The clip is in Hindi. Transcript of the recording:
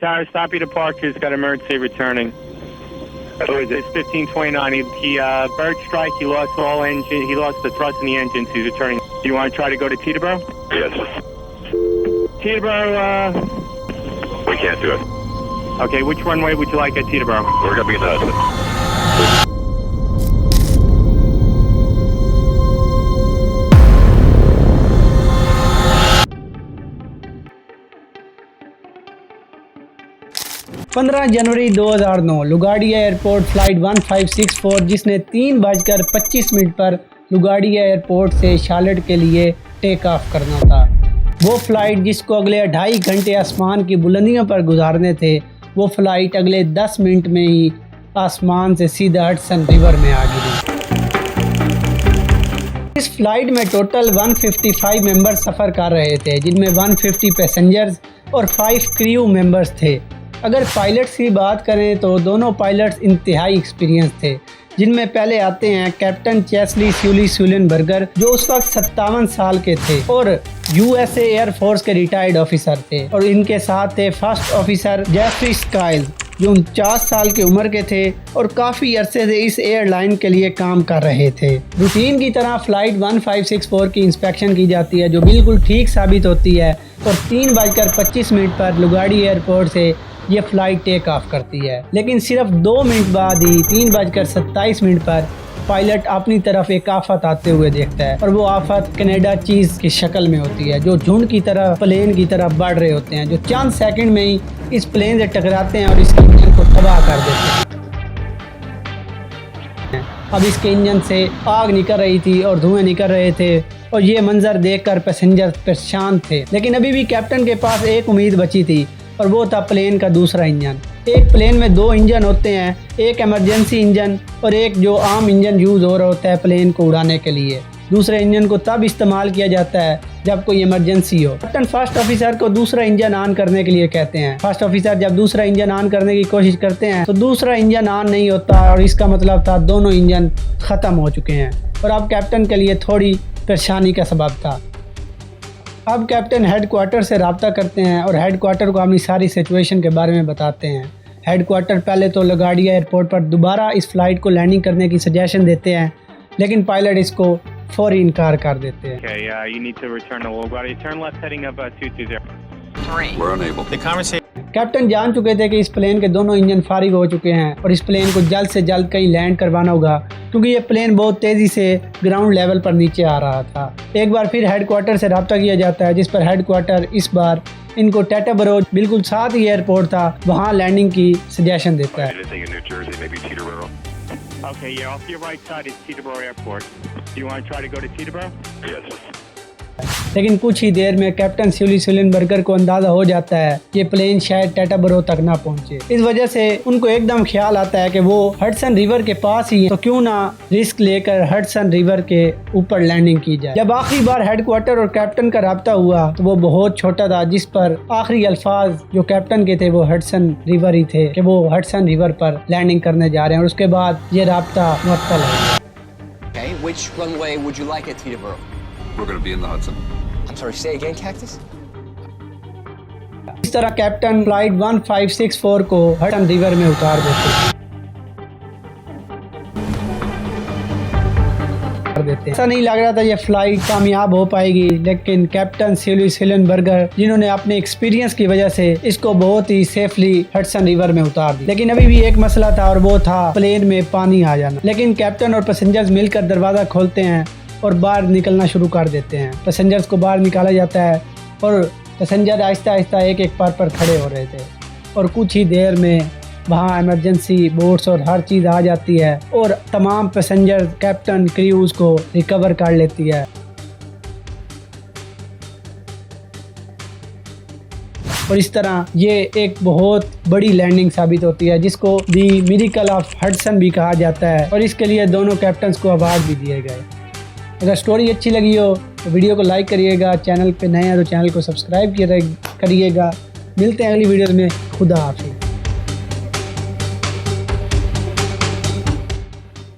Tower, stop your departure. He's got emergency returning. Who is it? It's 1529. He bird strike. He lost all engine. He lost the thrust in the engines. He's returning. Do you want to try to go to Teterboro? Yes. Teterboro. We can't do it. Okay. Which runway would you like at Teterboro? We're going to be in the Hudson. 15 जनवरी 2009 लुगाडिया एयरपोर्ट फ़्लाइट 1564 जिसने 3:25 पर लुगाडिया एयरपोर्ट से शार्लेट के लिए टेक ऑफ करना था। वो फ़्लाइट जिसको अगले 2.5 घंटे आसमान की बुलंदियों पर गुजारने थे, वो फ़्लाइट अगले 10 मिनट में ही आसमान से सीधा हडसन रिवर में आ गिरी। इस फ़्लाइट में टोटल 155 मेंबर्स सफ़र कर रहे थे, जिनमें 150 पैसेंजर्स और 5 क्रू मेंबर्स थे। अगर पायलट्स की बात करें तो दोनों पायलट्स इंतहाई एक्सपीरियंस थे, जिनमें पहले आते हैं कैप्टन चेस्ली सुलेनबर्गर जो उस वक्त 57 साल के थे और यूएसए एयर फोर्स के रिटायर्ड ऑफिसर थे, और इनके साथ थे फर्स्ट ऑफिसर जेफरी स्काइल्स जो 49 साल की उम्र के थे और काफ़ी अरसे से इस एयरलाइन के लिए काम कर रहे थे। रूटीन की तरह फ़्लाइट 1564 की इंस्पेक्शन की जाती है जो बिल्कुल ठीक साबित होती है, और 3:25 पर लुगाडी एयरपोर्ट से ये फ़्लाइट टेक ऑफ करती है। लेकिन सिर्फ 2 मिनट बाद ही 3:27 पर पायलट अपनी तरफ एक आफत आते हुए देखता है, और वो आफत कनाडा चीज़ की शक्ल में होती है जो झुंड की तरह प्लेन की तरफ बढ़ रहे होते हैं, जो चंद सेकंड में ही इस प्लेन से टकराते हैं और इसके इंजन को तबाह कर देते हैं। अब इसके इंजन से आग निकल रही थी और धुएं निकल रहे थे, और ये मंजर देखकर पैसेंजर परेशान थे। लेकिन अभी भी कैप्टन के पास एक उम्मीद बची थी, और वो था प्लेन का दूसरा इंजन। एक प्लेन में 2 इंजन होते हैं, एक इमरजेंसी इंजन और एक जो आम इंजन यूज़ हो रहा होता है प्लेन को उड़ाने के लिए। दूसरे इंजन को तब इस्तेमाल किया जाता है जब कोई इमरजेंसी हो। कैप्टन फर्स्ट ऑफिसर को दूसरा इंजन ऑन करने के लिए कहते हैं। फर्स्ट ऑफिसर जब दूसरा इंजन ऑन करने की कोशिश करते हैं तो दूसरा इंजन ऑन नहीं होता, और इसका मतलब था दोनों इंजन ख़त्म हो चुके हैं, और अब कैप्टन के लिए थोड़ी परेशानी का सबब था। अब कैप्टन हेडक्वार्टर से रब्ता करते हैं और हेडक्वार्टर को अपनी सारी सिचुएशन के बारे में बताते हैं। हेडक्वार्टर पहले तो लुगाडिया एयरपोर्ट पर दोबारा इस फ़्लाइट को लैंडिंग करने की सजेशन देते हैं, लेकिन पायलट इसको फौरी इनकार कर देते हैं। Okay, you need to return to LaGuardia. Turn left heading up 220. We're unable. The conversation. Captain जान चुके थे कि इस प्लेन के दोनों इंजन फारिग हो चुके हैं और इस प्लेन को जल्द से जल्द कहीं लैंड करवाना होगा, क्योंकि ये प्लेन बहुत तेज़ी से ग्राउंड लेवल पर नीचे आ रहा था। एक बार फिर हेडक्वार्टर से रब्ता किया जाता है, जिस पर हेडक्वार्टर इस बार इनको टेटेबरो बिल्कुल साथ ही एयरपोर्ट था वहाँ लैंडिंग की सजेशन देता है। Anything in New Jersey, maybe Teterboro. Okay, yeah, off your right side is Teterboro Airport. Do you want to try to go to Teterboro? Yes. लेकिन कुछ ही देर में कैप्टन सुलेनबर्गर को अंदाज़ा हो जाता है कि प्लेन शायद टेटेबरो तक ना पहुंचे। इस वजह से उनको एकदम ख्याल आता है कि वो हडसन रिवर के पास ही है, तो क्यों ना रिस्क लेकर हडसन रिवर के ऊपर लैंडिंग की जाए। जब आखिरी बार हेडक्वार्टर और कैप्टन का रब्ता हुआ तो वो बहुत छोटा था, जिस पर आखिरी अल्फाज जो कैप्टन के थे वो हडसन रिवर ही थे कि वो हडसन रिवर पर लैंडिंग करने जा रहे हैं, और उसके बाद ये रब्ता मुअत्तल है। Okay, which runway would you like at Teterboro? We're going to be in the Hudson. I'm sorry, say again, Cactus? इस तरह कैप्टन फ्लाइट 1564 को हडसन रिवर में उतार देते। ऐसा नहीं लग रहा था ये फ्लाइट कामयाब हो पाएगी, लेकिन कैप्टन सुलेनबर्गर जिन्होंने अपने एक्सपीरियंस की वजह से इसको बहुत ही सेफली हडसन रिवर में उतार दी। लेकिन अभी भी एक मसला था, और वो था प्लेन में पानी आ जाना। लेकिन कैप्टन और पैसेंजर्स मिलकर दरवाज़ा खोलते हैं और बाहर निकलना शुरू कर देते हैं। पैसेंजर्स को बाहर निकाला जाता है और पैसेंजर आहिस्ता आहिस्ता एक पर खड़े हो रहे थे, और कुछ ही देर में वहाँ इमरजेंसी बोट्स और हर चीज़ आ जाती है और तमाम पैसेंजर कैप्टन क्रूज़ को रिकवर कर लेती है। और इस तरह ये एक बहुत बड़ी लैंडिंग साबित होती है, जिसको दी मिरेकल ऑफ हडसन भी कहा जाता है, और इसके लिए दोनों कैप्टन्स को अवार्ड भी दिए गए। अगर स्टोरी अच्छी लगी हो तो वीडियो को लाइक करिएगा, चैनल पे नए हैं तो चैनल को सब्सक्राइब करिएगा। मिलते हैं अगली वीडियो में। खुदा हाफिज़।